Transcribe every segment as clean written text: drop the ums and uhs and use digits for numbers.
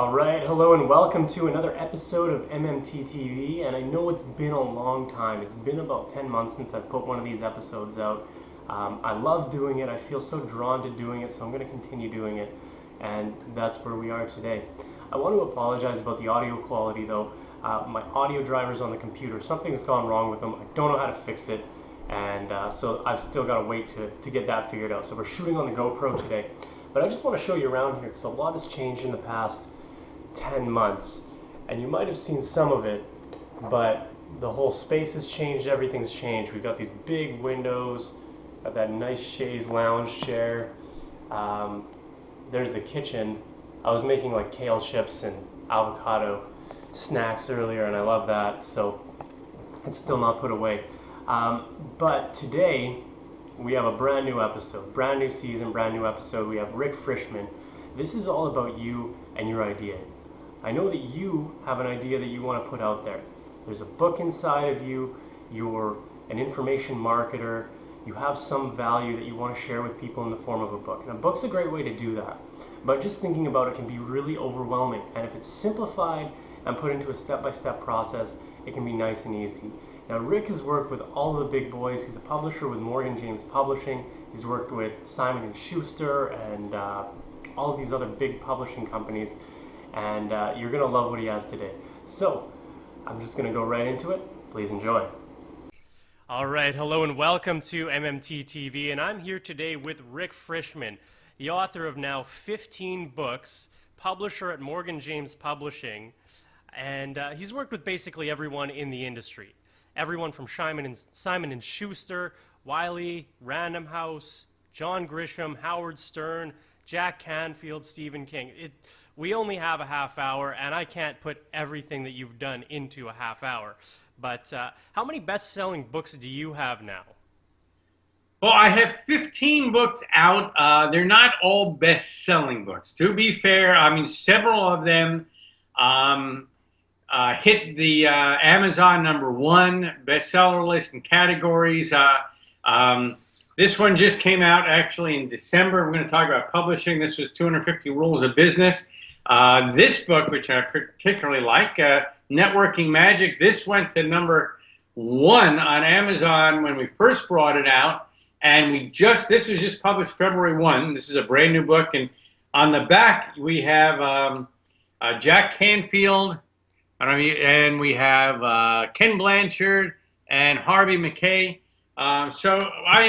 All right, hello and welcome to another episode of MMT TV. And I know it's been a long time. It's been about 10 months since I've put one of these episodes out. I love doing it. I feel so drawn to doing it, so I'm going to continue doing it. And that's where we are today. I want to apologize about the audio quality though. My audio driver's on the computer. Something's gone wrong with them. I don't know how to fix it. And so I've still got to wait to get that figured out. So we're shooting on the GoPro today. But I just want to show you around here because a lot has changed in the past 10 months, and you might have seen some of it, but the whole space has changed, everything's changed. We've got these big windows, got that nice chaise lounge chair. There's the kitchen. I was making like kale chips and avocado snacks earlier, and I love that, so it's still not put away. But today, we have a brand new episode, brand new season, brand new episode. We have Rick Frishman. This is all about you and your idea. I know that you have an idea that you want to put out there. There's a book inside of you, you're an information marketer, you have some value that you want to share with people in the form of a book. And a book's a great way to do that. But just thinking about it can be really overwhelming. And if it's simplified and put into a step-by-step process, it can be nice and easy. Now, Rick has worked with all the big boys. He's a publisher with Morgan James Publishing. He's worked with Simon & Schuster and all of these other big publishing companies. And you're going to love what he has today. So, I'm just going to go right into it. Please enjoy. All right, hello and welcome to MMT TV. And I'm here today with Rick Frishman, the author of now 15 books, publisher at Morgan James Publishing. And he's worked with basically everyone in the industry. Everyone from Simon & Schuster, Wiley, Random House, John Grisham, Howard Stern, Jack Canfield, Stephen King. We only have a half hour, and I can't put everything that you've done into a half hour. But how many best-selling books do you have now? Well, I have 15 books out. They're not all best-selling books. To be fair, I mean, several of them hit the Amazon #1 bestseller list in categories. This one just came out actually in December. We're going to talk about publishing. This was 250 Rules of Business. This book, which I particularly like, Networking Magic, this went to #1 on Amazon when we first brought it out. And this was just published February 1. This is a brand new book. And on the back, we have Jack Canfield, and we have Ken Blanchard and Harvey McKay.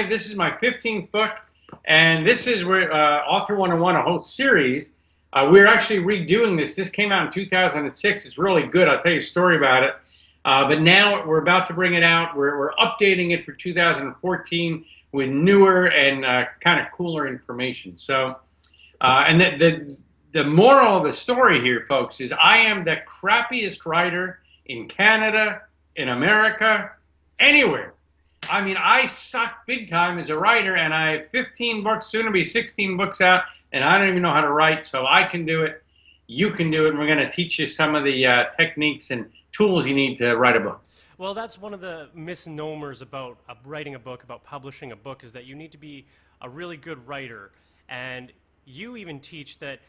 This is my 15th book, and this is where Author 101, a whole series. We're actually redoing this. This came out in 2006. It's really good. I'll tell you a story about it. But now we're about to bring it out. We're updating it for 2014 with newer and kind of cooler information. So, and the moral of the story here, folks, is I am the crappiest writer in Canada, in America, anywhere. I mean, I suck big time as a writer, and I have 15 books, soon to be 16 books out, and I don't even know how to write, so I can do it. You can do it, and we're going to teach you some of the techniques and tools you need to write a book. Well, that's one of the misnomers about writing a book, about publishing a book, is that you need to be a really good writer. And you even teach that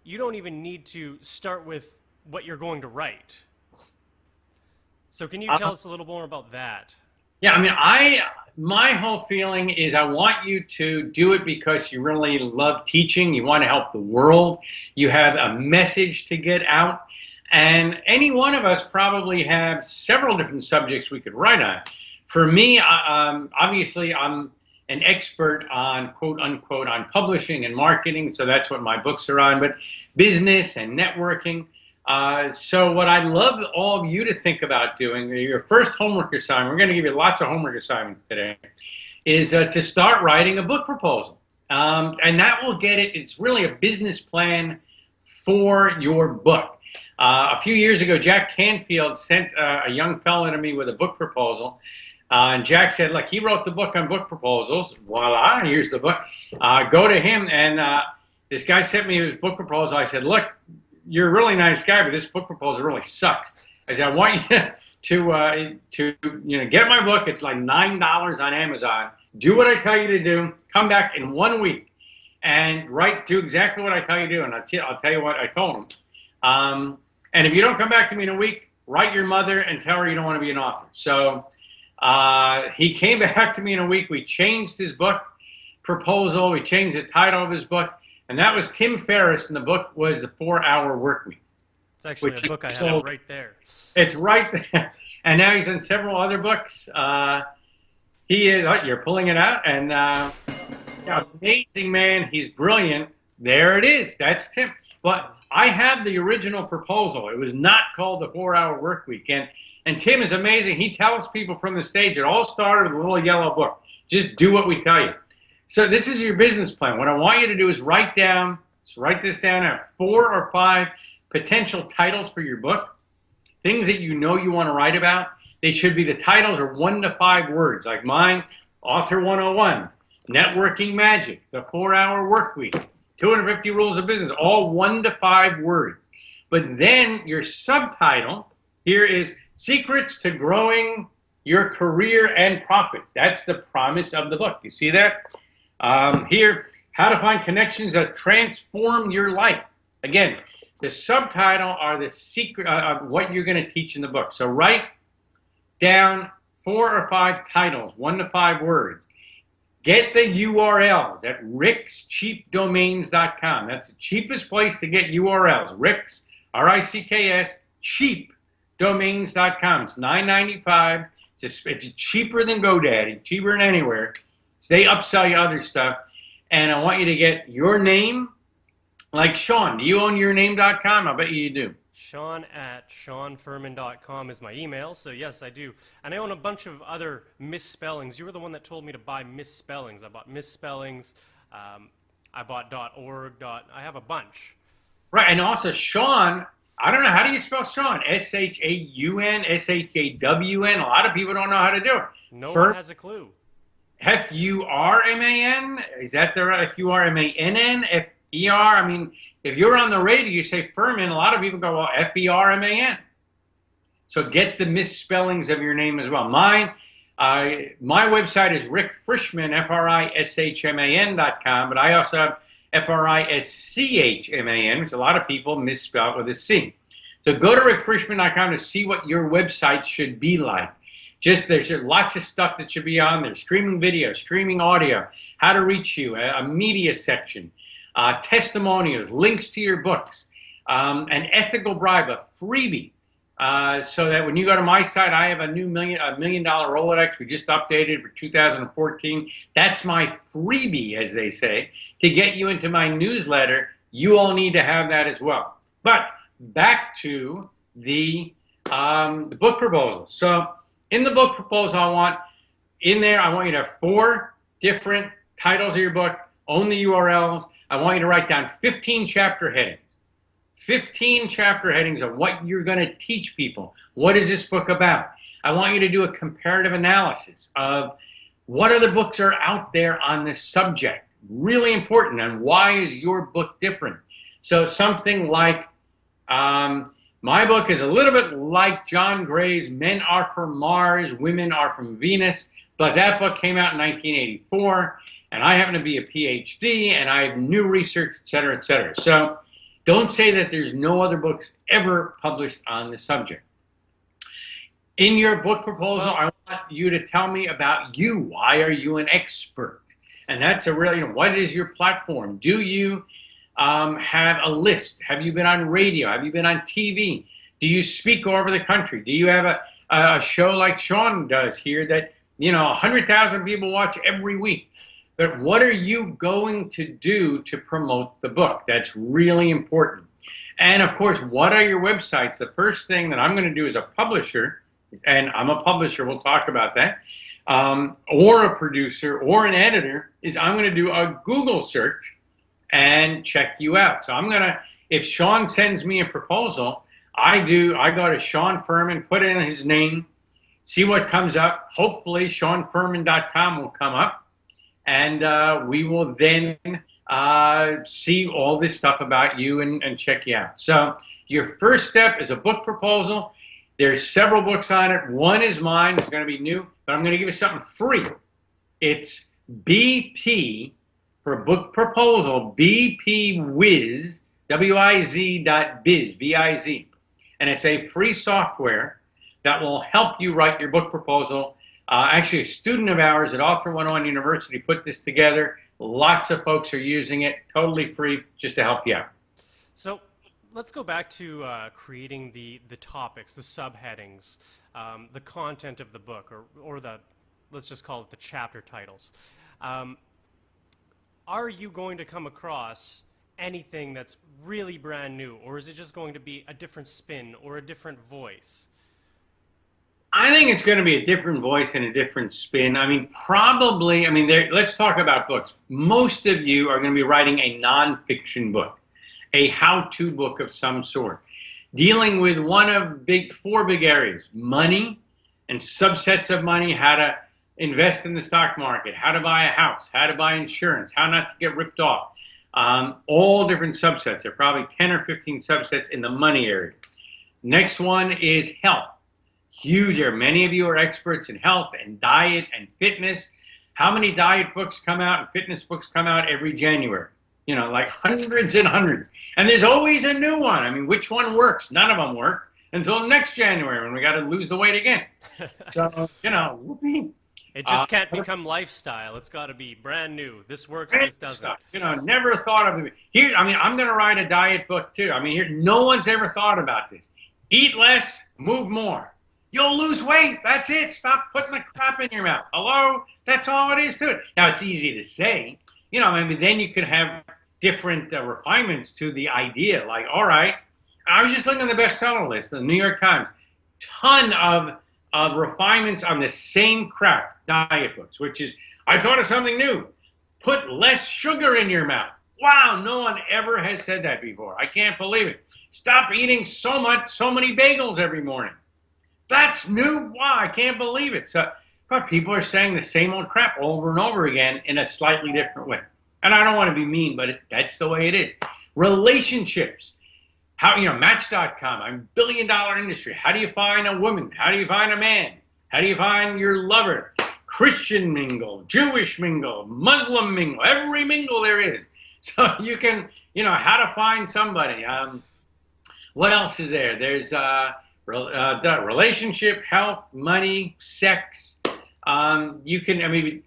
you don't even need to start with what you're going to write. So can you tell us a little more about that? Yeah, I mean, my whole feeling is I want you to do it because you really love teaching. You want to help the world. You have a message to get out. And any one of us probably have several different subjects we could write on. For me, obviously, I'm an expert on, quote unquote, on publishing and marketing. So that's what my books are on, but business and networking. So what I'd love all of you to think about doing, your first homework assignment, we're going to give you lots of homework assignments today, is to start writing a book proposal. And that will get it. It's really a business plan for your book. A few years ago, Jack Canfield sent a young fellow to me with a book proposal. And Jack said, look, he wrote the book on book proposals. Voila, here's the book. Go to him. And this guy sent me his book proposal. I said, look, you're a really nice guy, but this book proposal really sucks. I said, I want you to get my book. It's like $9 on Amazon. Do what I tell you to do. Come back in 1 week and do exactly what I tell you to do. And I'll tell you what I told him. And if you don't come back to me in a week, write your mother and tell her you don't want to be an author. So he came back to me in a week. We changed his book proposal. We changed the title of his book. And that was Tim Ferriss, and the book was The 4-Hour Workweek. It's actually a book I have right there. It's right there. And now he's in several other books. He is, you're pulling it out, and amazing man. He's brilliant. There it is. That's Tim. But I have the original proposal. It was not called The 4-Hour Workweek. And Tim is amazing. He tells people from the stage, it all started with a little yellow book. Just do what we tell you. So this is your business plan. What I want you to do is write this down. I have 4 or 5 potential titles for your book, things that you know you want to write about. They should be, the titles are 1 to 5 words, like mine, Author 101, Networking Magic, The 4-Hour Workweek, 250 Rules of Business, all 1 to 5 words. But then your subtitle here is Secrets to Growing Your Career and Profits. That's the promise of the book. You see that? Here, How to Find Connections That Transform Your Life. Again, the subtitle are the secret of what you're going to teach in the book. So write down 4 or 5 titles, 1 to 5 words. Get the URLs at rickscheapdomains.com. That's the cheapest place to get URLs. Rick's, R-I-C-K-S, cheapdomains.com. It's $9.95. It's cheaper than GoDaddy, cheaper than anywhere. So they upsell you other stuff. And I want you to get your name, like Shaun. Do you own yourname.com? I bet you do. Shaun at ShaunFurman.com is my email, so yes, I do. And I own a bunch of other misspellings. You were the one that told me to buy misspellings. I bought misspellings. I bought .org. I have a bunch. Right, and also Shaun, I don't know, how do you spell Shaun? S-H-A-U-N, S-H-A-W-N. A lot of people don't know how to do it. No one has a clue. F-U-R-M-A-N? Is that the right? F-U-R-M-A-N-N? F-E-R? I mean, if you're on the radio, you say Furman, a lot of people go, well, F-E-R-M-A-N. So get the misspellings of your name as well. My website is Rick Frishman, F-R-I-S-H-M-A-N.com, but I also have F-R-I-S-C-H-M-A-N, which a lot of people misspell with a C. So go to rickfrishman.com to see what your website should be like. There's lots of stuff that should be on there. Streaming video, streaming audio, how to reach you, a media section, testimonials, links to your books, an ethical bribe, a freebie. So that when you go to my site, I have a new $1 million Rolodex. We just updated for 2014. That's my freebie, as they say, to get you into my newsletter. You all need to have that as well. But back to the book proposal. So in the book proposal, I want you to have 4 different titles of your book, own the URLs. I want you to write down 15 chapter headings. 15 chapter headings of what you're going to teach people. What is this book about? I want you to do a comparative analysis of what other books are out there on this subject. Really important. And why is your book different? So something like, my book is a little bit like John Gray's Men Are From Mars, Women Are From Venus, but that book came out in 1984, and I happen to be a PhD, and I have new research, et cetera, et cetera. So don't say that there's no other books ever published on the subject. In your book proposal, I want you to tell me about you. Why are you an expert? And that's a really, what is your platform? Do you have a list? Have you been on radio? Have you been on TV? Do you speak all over the country? Do you have a show like Shaun does here that 100,000 people watch every week? But what are you going to do to promote the book? That's really important. And of course, what are your websites? The first thing that I'm going to do as a publisher, and I'm a publisher, we'll talk about that, or a producer or an editor, is I'm going to do a Google search and check you out. So I'm going to, if Shaun sends me a proposal, I go to Shaun Furman, put in his name, see what comes up. Hopefully ShaunFurman.com will come up. And we will then see all this stuff about you and check you out. So your first step is a book proposal. There's several books on it. One is mine. It's going to be new, but I'm going to give you something free. It's BP for book proposal, BPWhiz wiz.biz, B-I-Z. And it's a free software that will help you write your book proposal. Actually, a student of ours at Author 101 University put this together. Lots of folks are using it, totally free, just to help you out. So let's go back to creating the topics, the subheadings, the content of the book, or the, let's just call it the chapter titles. Are you going to come across anything that's really brand new, or is it just going to be a different spin or a different voice? I think it's going to be a different voice and a different spin. I mean, probably, let's talk about books. Most of you are going to be writing a nonfiction book, a how-to book of some sort, dealing with one of four big areas: money and subsets of money, how to invest in the stock market, how to buy a house, how to buy insurance, how not to get ripped off. All different subsets. There are probably 10 or 15 subsets in the money area. Next one is health. Huge area. Many of you are experts in health and diet and fitness. How many diet books come out and fitness books come out every January? You know, like hundreds and hundreds. And there's always a new one. I mean, which one works? None of them work until next January when we got to lose the weight again. So, you know, whoopee. It just can't become lifestyle. It's got to be brand new. This works, this doesn't. You know, never thought of it. Here, I mean, I'm going to write a diet book too. I mean, here, no one's ever thought about this. Eat less, move more. You'll lose weight. That's it. Stop putting the crap in your mouth. Hello? That's all it is to it. Now, it's easy to say. You know, I mean, then you could have different refinements to the idea. Like, all right, I was just looking at the bestseller list, the New York Times. Ton of refinements on the same crap, diet books, which is, I thought of something new. Put less sugar in your mouth. Wow, no one ever has said that before. I can't believe it. Stop eating so many bagels every morning. That's new. Wow, I can't believe it. So, but people are saying the same old crap over and over again in a slightly different way. And I don't want to be mean, but that's the way it is. Relationships. How, you know, Match.com, I'm $1 billion industry. How do you find a woman? How do you find a man? How do you find your lover? Christian mingle, Jewish mingle, Muslim mingle, every mingle there is. So you can, you know, how to find somebody. What else is there? There's relationship, health, money, sex. You can, I mean,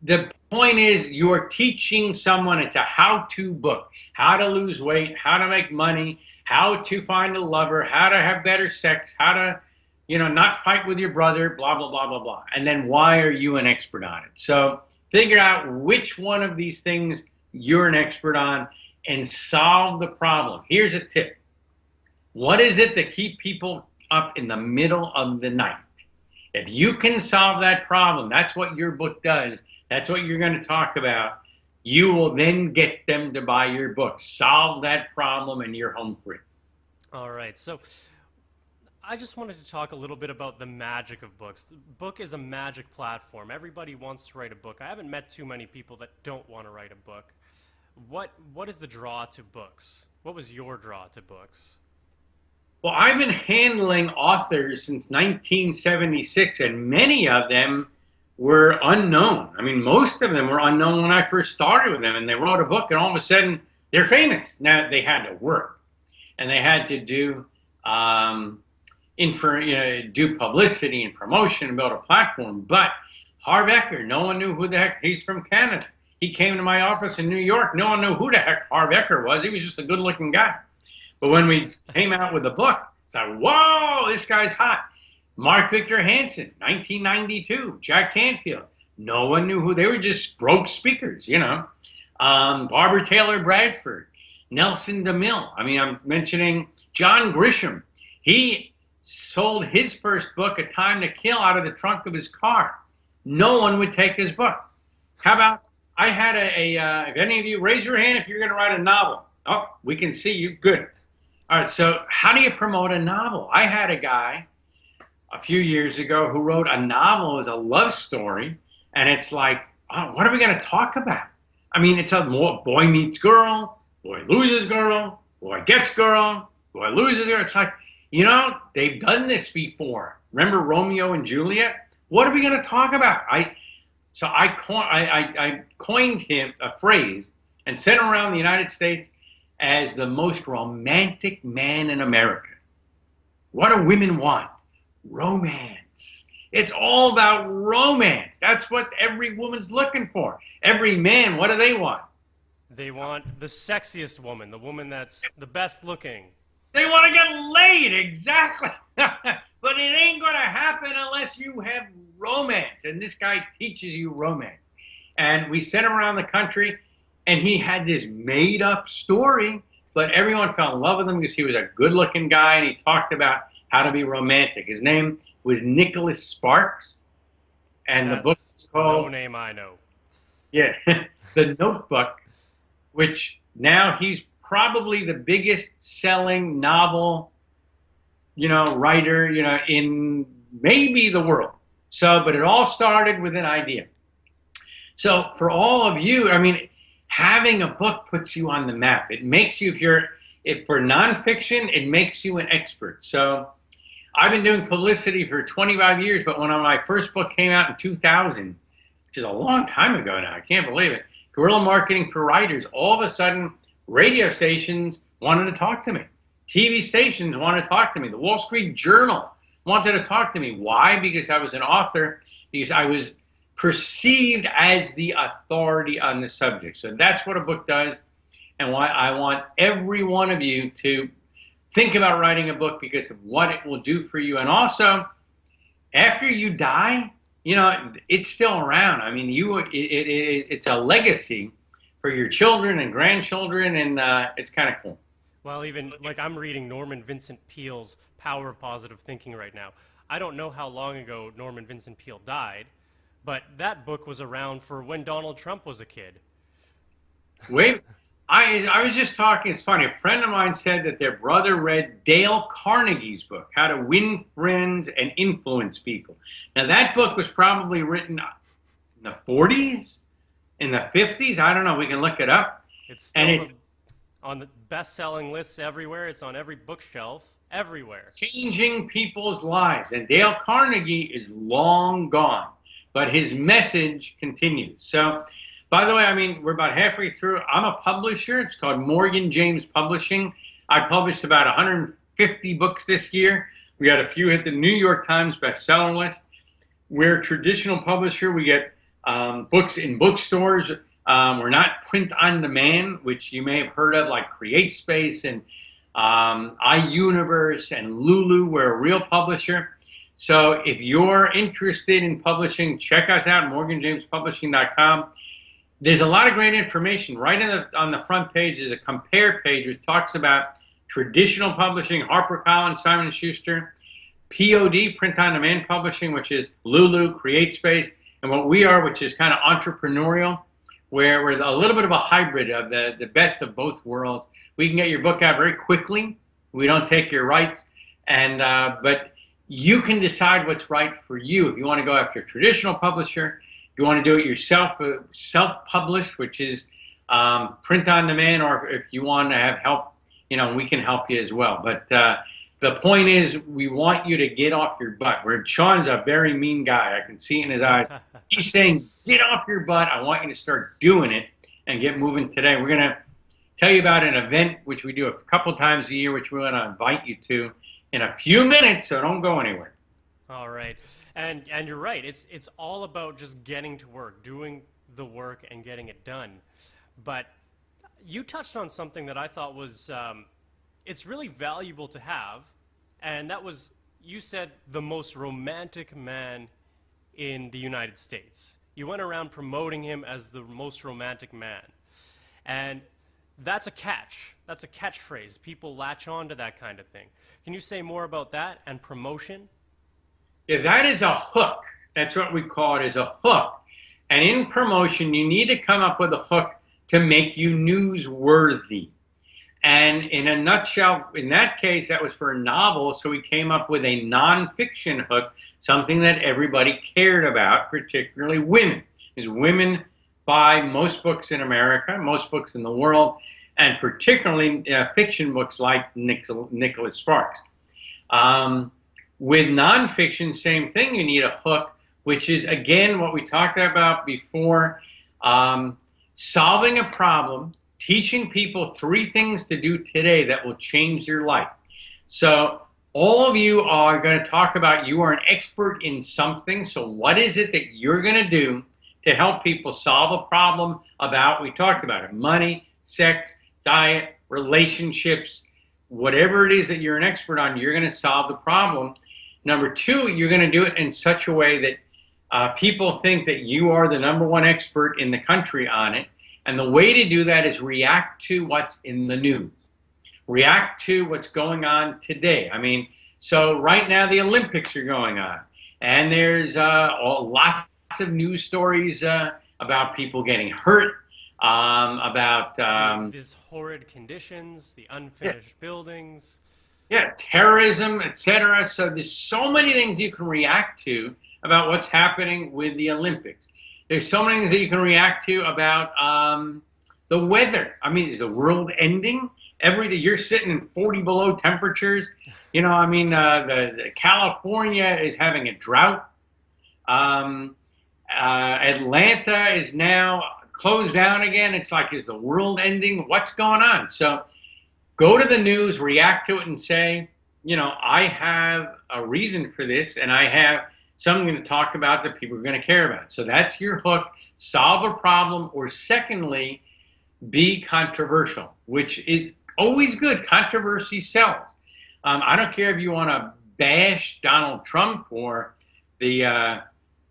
the point is you're teaching someone, it's a how-to book, how to lose weight, how to make money, how to find a lover, how to have better sex, how to, you know, not fight with your brother, blah, blah, blah, blah, blah. And then why are you an expert on it? So figure out which one of these things you're an expert on and solve the problem. Here's a tip. What is it that keeps people up in the middle of the night? If you can solve that problem, that's what your book does. That's what you're going to talk about. You will then get them to buy your book. Solve that problem and you're home free. All right. So I just wanted to talk a little bit about the magic of books. The book is a magic platform. Everybody wants to write a book. I haven't met too many people that don't want to write a book. What is the draw to books? What was your draw to books? Well, I've been handling authors since 1976, and many of them were unknown. I mean, most of them were unknown when I first started with them, and they wrote a book, and all of a sudden, they're famous. Now, they had to work, and they had to do do publicity and promotion and build a platform. But Harv Eker, no one knew who the heck, he's from Canada. He came to my office in New York. No one knew who the heck Harv Eker was. He was just a good-looking guy. But when we came out with the book, it's like, whoa, this guy's hot. Mark Victor Hansen, 1992. Jack Canfield. No one knew who they were, just broke speakers, you know. Barbara Taylor Bradford. Nelson DeMille. I mean, I'm mentioning John Grisham. He sold his first book, A Time to Kill, out of the trunk of his car. No one would take his book. How about, I had if any of you, raise your hand if you're going to write a novel. Oh, we can see you. Good. All right, so how do you promote a novel? I had a guy a few years ago who wrote a novel as a love story, and it's like, oh, what are we going to talk about? I mean, it's a boy meets girl, boy loses girl, boy gets girl, boy loses her. It's like, you know, they've done this before. Remember Romeo and Juliet? What are we going to talk about? So I coined him a phrase and sent him around the United States. as the most romantic man in America. What do women want? Romance. It's all about romance. That's what every woman's looking for. Every man, what do they want? They want the sexiest woman, the woman that's the best looking. They want to get laid, exactly. But it ain't going to happen unless you have romance. And this guy teaches you romance. And we sent him around the country, and he had this made-up story, but everyone fell in love with him because he was a good-looking guy, and he talked about how to be romantic. His name was Nicholas Sparks, and the book is called... No name I know. Yeah, The Notebook, which now he's probably the biggest selling novel, writer, in maybe the world. So, but it all started with an idea. So for all of you, I mean, having a book puts you on the map. It makes you, if for nonfiction, it makes you an expert. So I've been doing publicity for 25 years, but when my first book came out in 2000, which is a long time ago now, I can't believe it, guerrilla marketing for writers, all of a sudden, radio stations wanted to talk to me. TV stations wanted to talk to me. The Wall Street Journal wanted to talk to me. Why? Because I was an author, because I was perceived as the authority on the subject. So that's what a book does, and why I want every one of you to think about writing a book because of what it will do for you. And also, after you die, it's still around. I mean, it's a legacy for your children and grandchildren, and it's kind of cool. Well, even like I'm reading Norman Vincent Peale's Power of Positive Thinking right now. I don't know how long ago Norman Vincent Peale died, but that book was around for when Donald Trump was a kid. Wait, I was just talking, it's funny, a friend of mine said that their brother read Dale Carnegie's book, How to Win Friends and Influence People. Now that book was probably written in the 40s, in the 50s, I don't know, we can look it up. It's still on the best-selling lists everywhere, it's on every bookshelf, everywhere. Changing people's lives, and Dale Carnegie is long gone, but his message continues. So, by the way, I mean, we're about halfway through. I'm a publisher. It's called Morgan James Publishing. I published about 150 books this year. We had a few hit the New York Times bestseller list. We're a traditional publisher. We get books in bookstores. We're not print on demand, which you may have heard of, like CreateSpace and iUniverse and Lulu. We're a real publisher. So if you're interested in publishing, check us out, morganjamespublishing.com. There's a lot of great information. Right on the front page is a compare page which talks about traditional publishing, HarperCollins, Simon & Schuster, POD, print-on-demand publishing, which is Lulu, CreateSpace, and what we are, which is kind of entrepreneurial, where we're a little bit of a hybrid of the best of both worlds. We can get your book out very quickly. We don't take your rights, and but you can decide what's right for you. If you want to go after a traditional publisher, if you want to do it yourself, self-published, which is print on demand, or if you want to have help, we can help you as well. But the point is, we want you to get off your butt. Where Shaun's a very mean guy. I can see in his eyes. He's saying, get off your butt. I want you to start doing it and get moving today. We're going to tell you about an event which we do a couple times a year, which we're going to invite you to in a few minutes, so don't go anywhere. All right. And you're right. It's all about just getting to work, doing the work and getting it done. But you touched on something that I thought was it's really valuable to have, and that was, you said, the most romantic man in the United States. You went around promoting him as the most romantic man. And that's a catch. That's a catchphrase. People latch on to that kind of thing. Can you say more about that and promotion? Yeah, that is a hook. That's what we call it, is a hook. And in promotion, you need to come up with a hook to make you newsworthy. And in a nutshell, in that case, that was for a novel, so we came up with a nonfiction hook, something that everybody cared about, particularly women. Because women buy most books in America, most books in the world, and particularly fiction books like Nicholas Sparks. With nonfiction, same thing, you need a hook, which is, again, what we talked about before, solving a problem teaching people 3 things to do today that will change your life. So all of you are going to talk about, you are an expert in something. So what is it that you're going to do to help people solve a problem about, we talked about it, money, sex, diet, relationships, whatever it is that you're an expert on, you're going to solve the problem. Number 2, you're going to do it in such a way that people think that you are the #1 expert in the country on it. And the way to do that is react to what's in the news. React to what's going on today. I mean, so right now the Olympics are going on, and there's lots of news stories about people getting hurt, about these horrid conditions, the unfinished buildings. Yeah, terrorism, etc. So there's so many things you can react to about what's happening with the Olympics. There's so many things that you can react to about the weather. I mean, is the world ending? Every day you're sitting in 40 below temperatures. You know, I mean, the California is having a drought. Atlanta is now closed down again. It's like, is the world ending? What's going on? So go to the news, react to it, and say, you know, I have a reason for this, and I have something to talk about that people are going to care about. So that's your hook. Solve a problem, or secondly, be controversial, which is always good. Controversy sells. I don't care if you want to bash Donald Trump or the,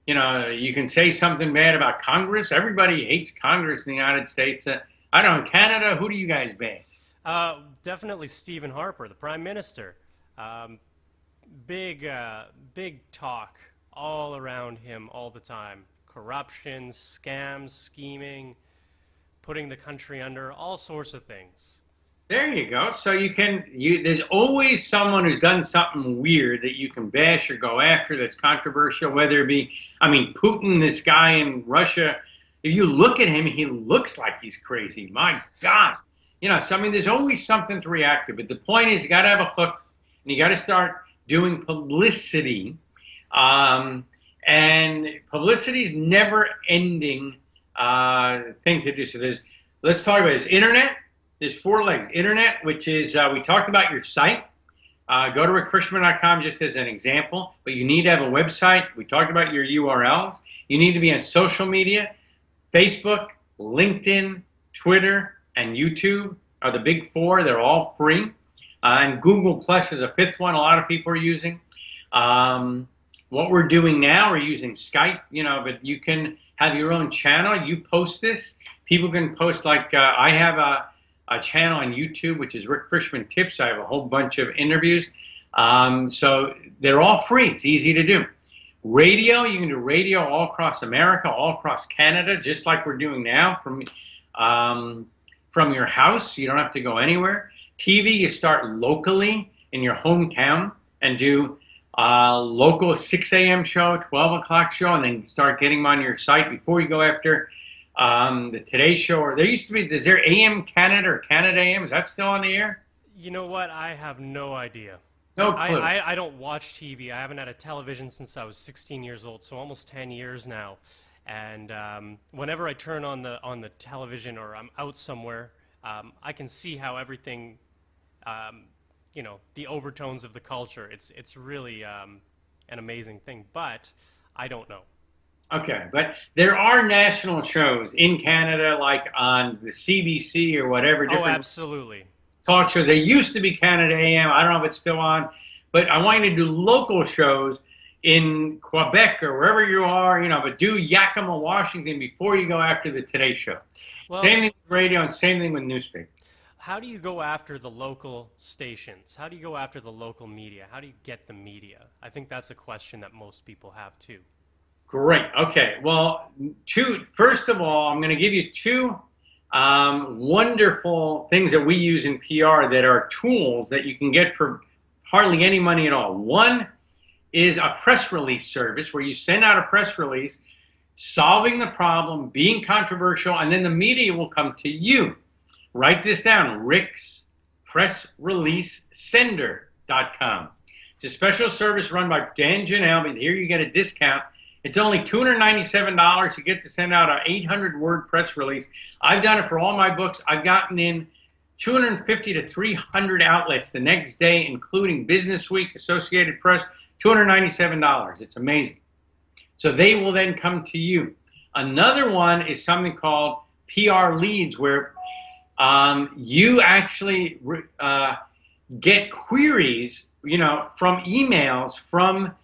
you know, you can say something bad about Congress. Everybody hates Congress in the United States. I don't know, Canada, who do you guys bash? Definitely Stephen Harper, the Prime Minister. Big talk all around him all the time. Corruption, scams, scheming, putting the country under, all sorts of things. There you go. So there's always someone who's done something weird that you can bash or go after that's controversial, whether it be, I mean, Putin, this guy in Russia, if you look at him, he looks like he's crazy. My God. You know, so I mean, there's always something to react to. But the point is, you got to have a hook, and you got to start doing publicity. And publicity is never-ending thing to do. So let's talk about this. Internet. There's 4 legs. Internet, which is, we talked about your site. Go to rickfrishman.com just as an example. But you need to have a website. We talked about your URLs. You need to be on social media. Facebook, LinkedIn, Twitter, and YouTube are the big 4. They're all free. And Google Plus is a 5th one a lot of people are using. What we're doing now, we're using Skype, you know, but you can have your own channel. You post this. People can post, like I have a channel on YouTube, which is Rick Frishman Tips. I have a whole bunch of interviews. So they're all free. It's easy to do. Radio, you can do radio all across America, all across Canada, just like we're doing now from your house. You don't have to go anywhere. TV, you start locally in your hometown and do local 6 a.m. show, 12 o'clock show, and then start getting them on your site before you go after the Today Show. Or there used to be, is there AM Canada or Canada AM? Is that still on the air? You know what? I have no idea. No clue. I don't watch TV. I haven't had a television since I was 16 years old, so almost 10 years now. And whenever I turn on the television or I'm out somewhere, I can see how everything, you know, the overtones of the culture. It's really an amazing thing, but I don't know. Okay, but there are national shows in Canada, like on the CBC or whatever. Oh, absolutely. Talk shows. They used to be Canada AM. I don't know if it's still on, but I want you to do local shows in Quebec or wherever you are, you know, but do Yakima, Washington before you go after the Today Show. Well, same thing with radio and same thing with newspaper. How do you go after the local stations? How do you go after the local media? How do you get the media? I think that's a question that most people have too. Great. Okay. Well, first of all, I'm going to give you 2 wonderful things that we use in PR that are tools that you can get for hardly any money at all. One is a press release service where you send out a press release solving the problem, being controversial, and then the media will come to you. Write this down, rickspressreleasesender.com. It's a special service run by Dan Janelle, but here you get a discount It's only $297. You get to send out an 800-word press release. I've done it for all my books. I've gotten in 250 to 300 outlets the next day, including Business Week, Associated Press, $297. It's amazing. So they will then come to you. Another one is something called PR leads, where you actually get queries, from emails from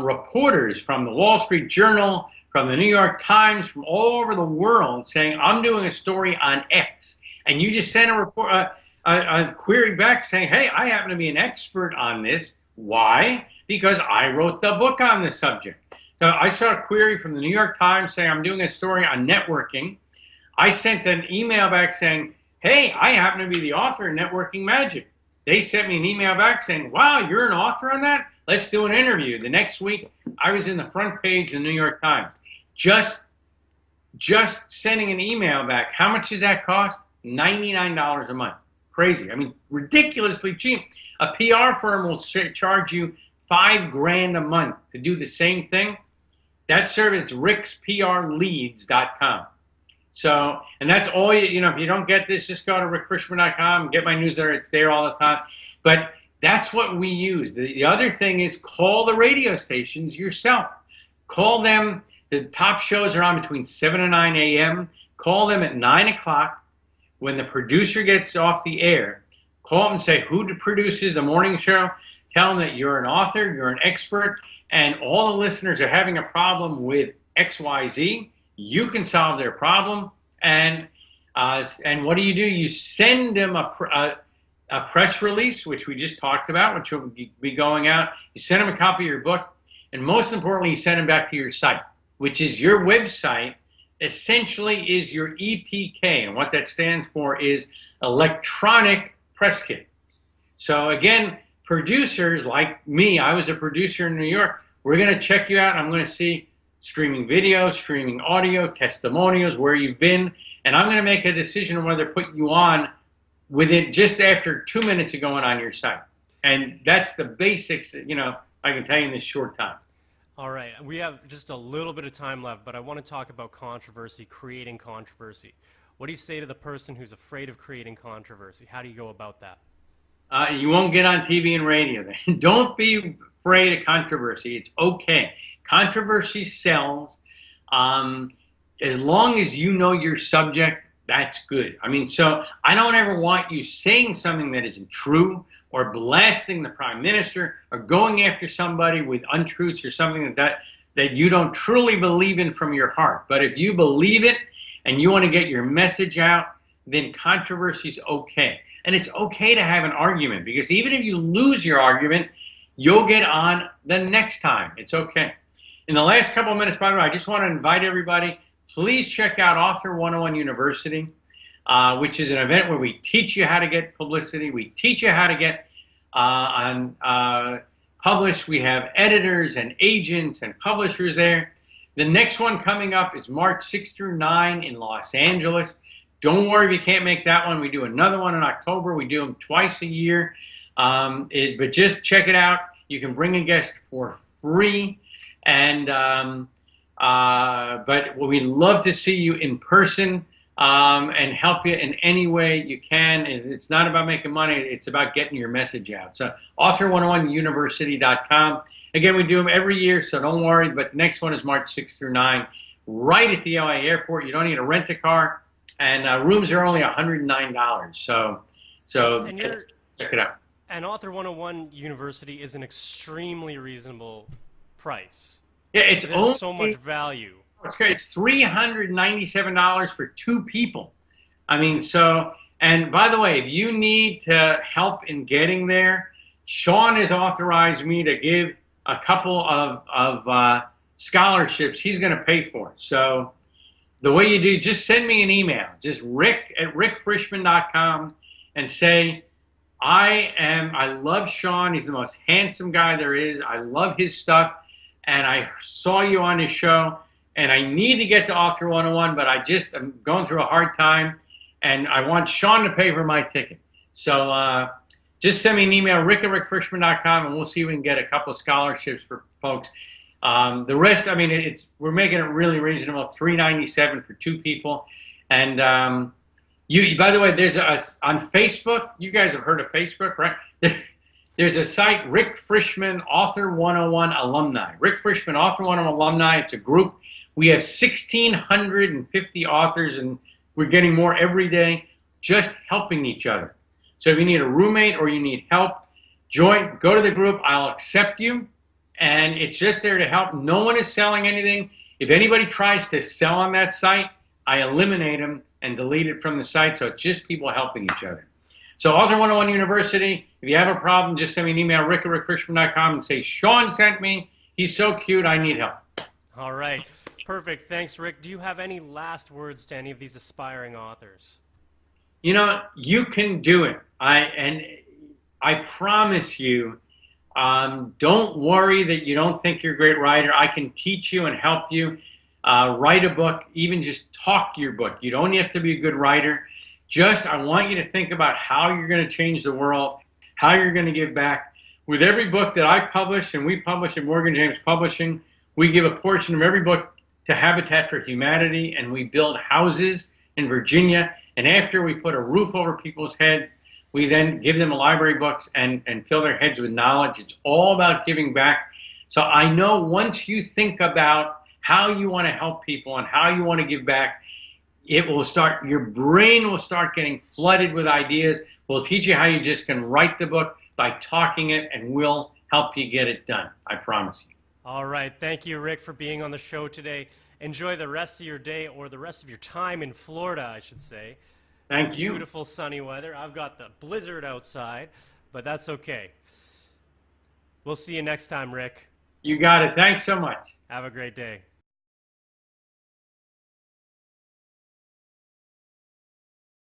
reporters from the Wall Street Journal, from the New York Times, from all over the world, saying, I'm doing a story on X. And you just send a query back saying, hey, I happen to be an expert on this. Why? Because I wrote the book on this subject. So I saw a query from the New York Times saying, I'm doing a story on networking. I sent an email back saying, hey, I happen to be the author of Networking Magic. They sent me an email back saying, wow, you're an author on that? Let's do an interview. The next week, I was in the front page of the New York Times. Just sending an email back. How much does that cost? $99 a month. Crazy. I mean, ridiculously cheap. A PR firm will charge you $5,000 a month to do the same thing. That service, ricksprleads.com. So, and that's all if you don't get this, just go to rickfrishman.com, get my newsletter. It's there all the time. But that's what we use. The other thing is call the radio stations yourself. Call them. The top shows are on between 7 and 9 a.m. Call them at 9 o'clock when the producer gets off the air. Call them and say who produces the morning show. Tell them that you're an author, you're an expert, and all the listeners are having a problem with XYZ. You can solve their problem. And what do? You send them a press release, which we just talked about, which will be going out. You send them a copy of your book. And most importantly, you send them back to your site, which is your website, essentially is your EPK. And what that stands for is electronic press kit. So again, producers like me, I was a producer in New York, we're going to check you out. I'm going to see streaming video, streaming audio, testimonials, where you've been, and I'm going to make a decision on whether to put you on within just after 2 minutes of going on your site. And that's the basics that, I can tell you in this short time. All right, we have just a little bit of time left, but I want to talk about controversy, creating controversy. What do you say to the person who's afraid of creating controversy? How do you go about that? You won't get on TV and radio. Don't be afraid of controversy. It's okay. Controversy sells. As long as you know your subject, that's good. I mean, so I don't ever want you saying something that isn't true, or blasting the prime minister, or going after somebody with untruths or something that you don't truly believe in from your heart. But if you believe it and you want to get your message out, then controversy is okay. And it's okay to have an argument, because even if you lose your argument, you'll get on the next time. It's okay. In the last couple of minutes, by the way, I just want to invite everybody, please check out Author 101 University, which is an event where we teach you how to get publicity. We teach you how to get published. We have editors and agents and publishers there. The next one coming up is March 6 through 9 in Los Angeles. Don't worry if you can't make that one. We do another one in October. We do them twice a year. But just check it out. You can bring a guest for free. And but we'd love to see you in person and help you in any way you can. It's not about making money. It's about getting your message out. So author101university.com. Again, we do them every year, so don't worry. But the next one is March 6 through 9, right at the LA airport. You don't need to rent a car. And rooms are only $109. So check it out. And Author 101 University is an extremely reasonable price. Yeah, There's so much value. It's great. It's $397 for 2 people. I mean, so, and by the way, if you need help in getting there, Shaun has authorized me to give a couple of scholarships he's going to pay for. So the way you do, just send me an email, just rick@rickfrishman.com, and say, I love Shaun. He's the most handsome guy there is. I love his stuff. And I saw you on his show, and I need to get to Author 101, but I'm going through a hard time, and I want Shaun to pay for my ticket. So just send me an email, rick@rickfrishman.com, and we'll see if we can get a couple of scholarships for folks. The rest, I mean, we're making it really reasonable, $397 for 2 people. And by the way, there's on Facebook. You guys have heard of Facebook, right? There's a site, Rick Frishman Author 101 Alumni. Rick Frishman Author 101 Alumni. It's a group. We have 1,650 authors, and we're getting more every day, just helping each other. So if you need a roommate or you need help, go to the group. I'll accept you. And it's just there to help. No one is selling anything. If anybody tries to sell on that site, I eliminate them and delete it from the site. So it's just people helping each other. So Author 101 University, if you have a problem, just send me an email, rick@rickfrishman.com, and say, Shaun sent me. He's so cute. I need help. All right. Perfect. Thanks, Rick. Do you have any last words to any of these aspiring authors? You know, you can do it. I promise you, don't worry that you don't think you're a great writer. I can teach you and help you write a book, even just talk to your book. You don't have to be a good writer. I want you to think about how you're going to change the world, how you're going to give back. With every book that I publish, and we publish at Morgan James Publishing, we give a portion of every book to Habitat for Humanity, and we build houses in Virginia. And after we put a roof over people's heads, we then give them library books and fill their heads with knowledge. It's all about giving back. So I know once you think about how you want to help people and how you want to give back, your brain will start getting flooded with ideas. We'll teach you how you just can write the book by talking it, and we'll help you get it done. I promise you. All right. Thank you, Rick, for being on the show today. Enjoy the rest of your day, or the rest of your time in Florida, I should say. Thank you. Beautiful sunny weather. I've got the blizzard outside, but that's okay. We'll see you next time, Rick. You got it. Thanks so much. Have a great day.